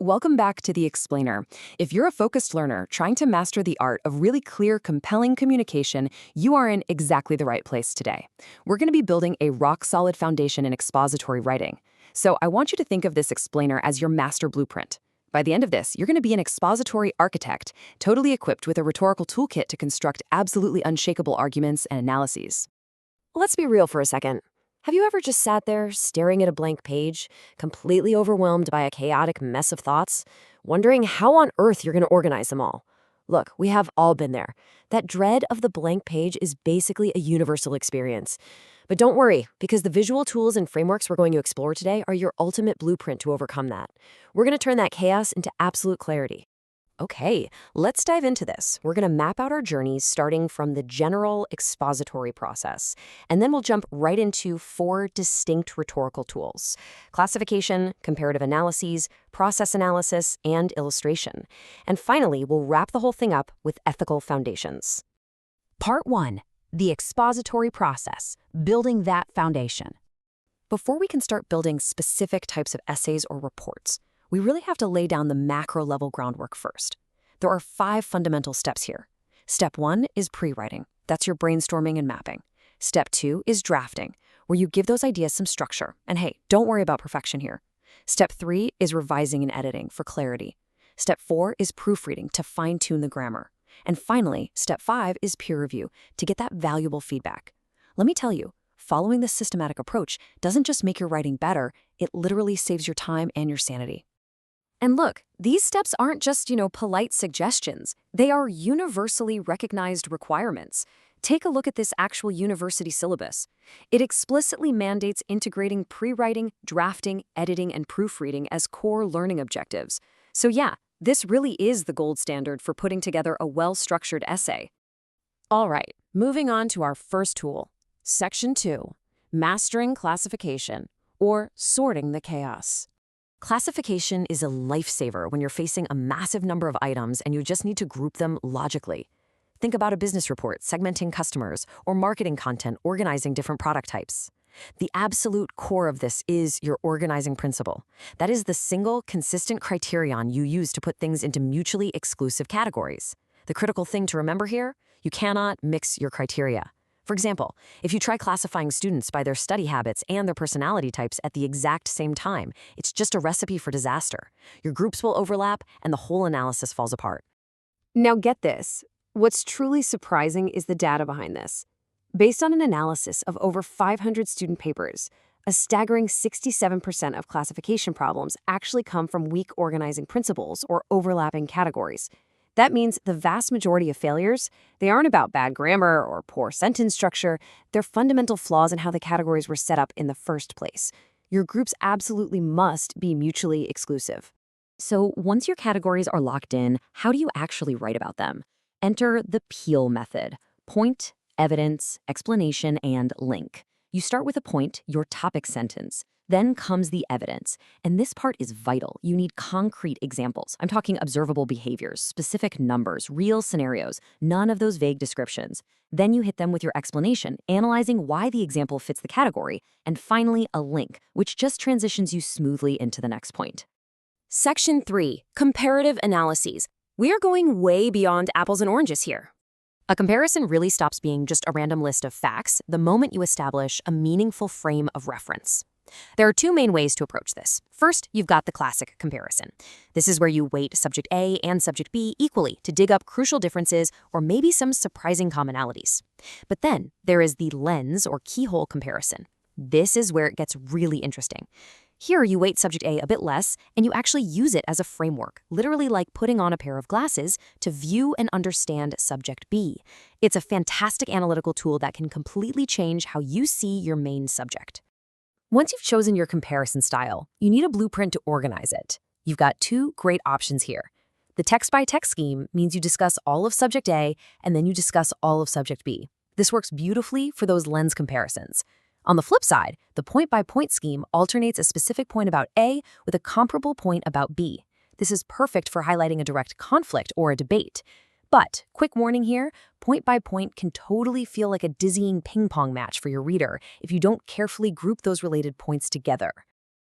Welcome back to The Explainer. If you're a focused learner trying to master the art of really clear, compelling communication, you are in exactly the right place today. We're going to be building a rock-solid foundation in expository writing. So I want you to think of this explainer as your master blueprint. By the end of this, you're going to be an expository architect, totally equipped with a rhetorical toolkit to construct absolutely unshakable arguments and analyses. Let's be real for a second. Have you ever just sat there staring at a blank page, completely overwhelmed by a chaotic mess of thoughts, wondering how on earth you're going to organize them all? Look, we have all been there. That dread of the blank page is basically a universal experience. But don't worry, because the visual tools and frameworks we're going to explore today are your ultimate blueprint to overcome that. We're going to turn that chaos into absolute clarity. Okay, let's dive into this. We're going to map out our journeys starting from the general expository process, and then we'll jump right into 4 distinct rhetorical tools: classification, comparative analyses, process analysis, and illustration. And finally, we'll wrap the whole thing up with ethical foundations. Part 1. The expository process, building that foundation. Before we can start building specific types of essays or reports, we really have to lay down the macro-level groundwork first. There are 5 fundamental steps here. Step 1 is pre-writing. That's your brainstorming and mapping. Step 2 is drafting, where you give those ideas some structure. And hey, don't worry about perfection here. Step 3 is revising and editing for clarity. Step 4 is proofreading to fine-tune the grammar. And finally, step 5 is peer review to get that valuable feedback. Let me tell you, following this systematic approach doesn't just make your writing better, it literally saves your time and your sanity. And look, these steps aren't just, polite suggestions. They are universally recognized requirements. Take a look at this actual university syllabus. It explicitly mandates integrating pre-writing, drafting, editing, and proofreading as core learning objectives. So yeah, this really is the gold standard for putting together a well-structured essay. All right, moving on to our first tool, Section 2, Mastering Classification, or Sorting the Chaos. Classification is a lifesaver when you're facing a massive number of items and you just need to group them logically. Think about a business report, segmenting customers, or marketing content, organizing different product types. The absolute core of this is your organizing principle. That is the single, consistent criterion you use to put things into mutually exclusive categories. The critical thing to remember here, you cannot mix your criteria. For example, if you try classifying students by their study habits and their personality types at the exact same time, it's just a recipe for disaster. Your groups will overlap and the whole analysis falls apart. Now get this. What's truly surprising is the data behind this. Based on an analysis of over 500 student papers, a staggering 67% of classification problems actually come from weak organizing principles or overlapping categories. That means the vast majority of failures, they aren't about bad grammar or poor sentence structure. They're fundamental flaws in how the categories were set up in the first place. Your groups absolutely must be mutually exclusive. So once your categories are locked in, how do you actually write about them? Enter the PEEL method: point, evidence, explanation, and link. You start with a point, your topic sentence. Then comes the evidence, and this part is vital. You need concrete examples. I'm talking observable behaviors, specific numbers, real scenarios, none of those vague descriptions. Then you hit them with your explanation, analyzing why the example fits the category, and finally a link, which just transitions you smoothly into the next point. Section 3, Comparative Analyses. We are going way beyond apples and oranges here. A comparison really stops being just a random list of facts the moment you establish a meaningful frame of reference. There are 2 main ways to approach this. First, you've got the classic comparison. This is where you weight subject A and subject B equally to dig up crucial differences or maybe some surprising commonalities. But then there is the lens or keyhole comparison. This is where it gets really interesting. Here you weight subject A a bit less and you actually use it as a framework, literally like putting on a pair of glasses to view and understand subject B. It's a fantastic analytical tool that can completely change how you see your main subject. Once you've chosen your comparison style, you need a blueprint to organize it. You've got 2 great options here. The text-by-text scheme means you discuss all of subject A and then you discuss all of subject B. This works beautifully for those lens comparisons. On the flip side, the point-by-point scheme alternates a specific point about A with a comparable point about B. This is perfect for highlighting a direct conflict or a debate. But, quick warning here, point by point can totally feel like a dizzying ping pong match for your reader if you don't carefully group those related points together.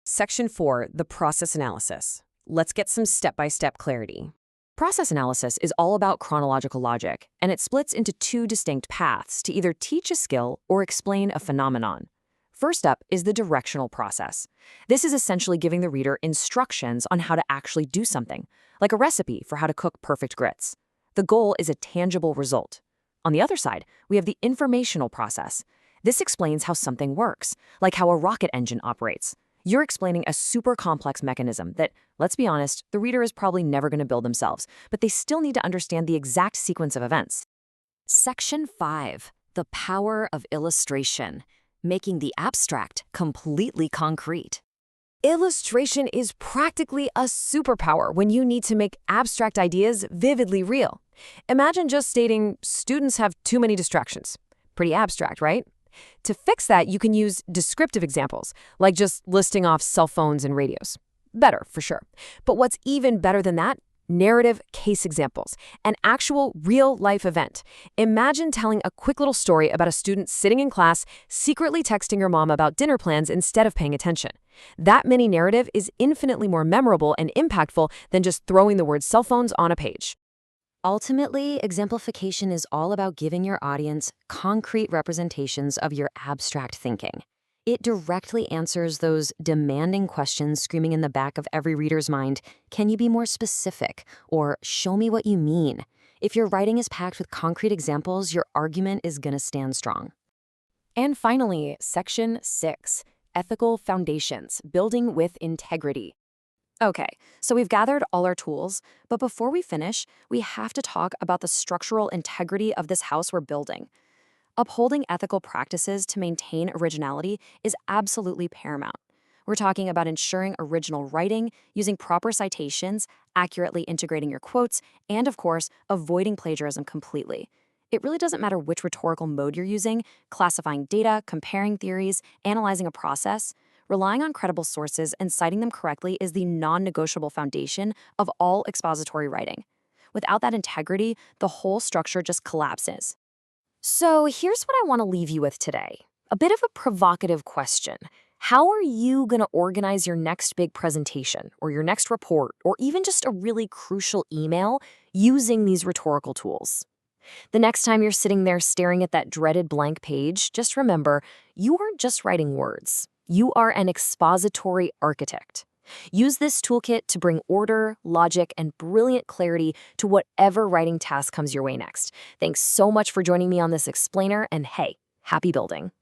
Section 4, the process analysis. let's get some step-by-step clarity. Process analysis is all about chronological logic, and it splits into two distinct paths to either teach a skill or explain a phenomenon. First up is the directional process. This is essentially giving the reader instructions on how to actually do something, like a recipe for how to cook perfect grits. The goal is a tangible result. On the other side, we have the informational process. This explains how something works, like how a rocket engine operates. You're explaining a super complex mechanism that, let's be honest, the reader is probably never going to build themselves, but they still need to understand the exact sequence of events. Section 5. The power of illustration, making the abstract completely concrete. Illustration is practically a superpower when you need to make abstract ideas vividly real. Imagine just stating, students have too many distractions. Pretty abstract, right? To fix that, you can use descriptive examples, like just listing off cell phones and radios. Better, for sure. But what's even better than that? Narrative case examples, an actual real-life event. Imagine telling a quick little story about a student sitting in class, secretly texting her mom about dinner plans instead of paying attention. That mini narrative is infinitely more memorable and impactful than just throwing the word cell phones on a page. Ultimately, exemplification is all about giving your audience concrete representations of your abstract thinking. It directly answers those demanding questions screaming in the back of every reader's mind. Can you be more specific? Or show me what you mean. If your writing is packed with concrete examples, your argument is going to stand strong. And finally, Section 6, Ethical Foundations, Building with Integrity. Okay, so we've gathered all our tools, but before we finish, we have to talk about the structural integrity of this house we're building. Upholding ethical practices to maintain originality is absolutely paramount. We're talking about ensuring original writing, using proper citations, accurately integrating your quotes, and of course, avoiding plagiarism completely. It really doesn't matter which rhetorical mode you're using, classifying data, comparing theories, analyzing a process. Relying on credible sources and citing them correctly is the non-negotiable foundation of all expository writing. Without that integrity, the whole structure just collapses. So here's what I want to leave you with today. A bit of a provocative question. How are you going to organize your next big presentation, or your next report, or even just a really crucial email using these rhetorical tools? The next time you're sitting there staring at that dreaded blank page, just remember, you aren't just writing words. You are an expository architect. Use this toolkit to bring order, logic, and brilliant clarity to whatever writing task comes your way next. Thanks so much for joining me on this explainer, and hey, happy building.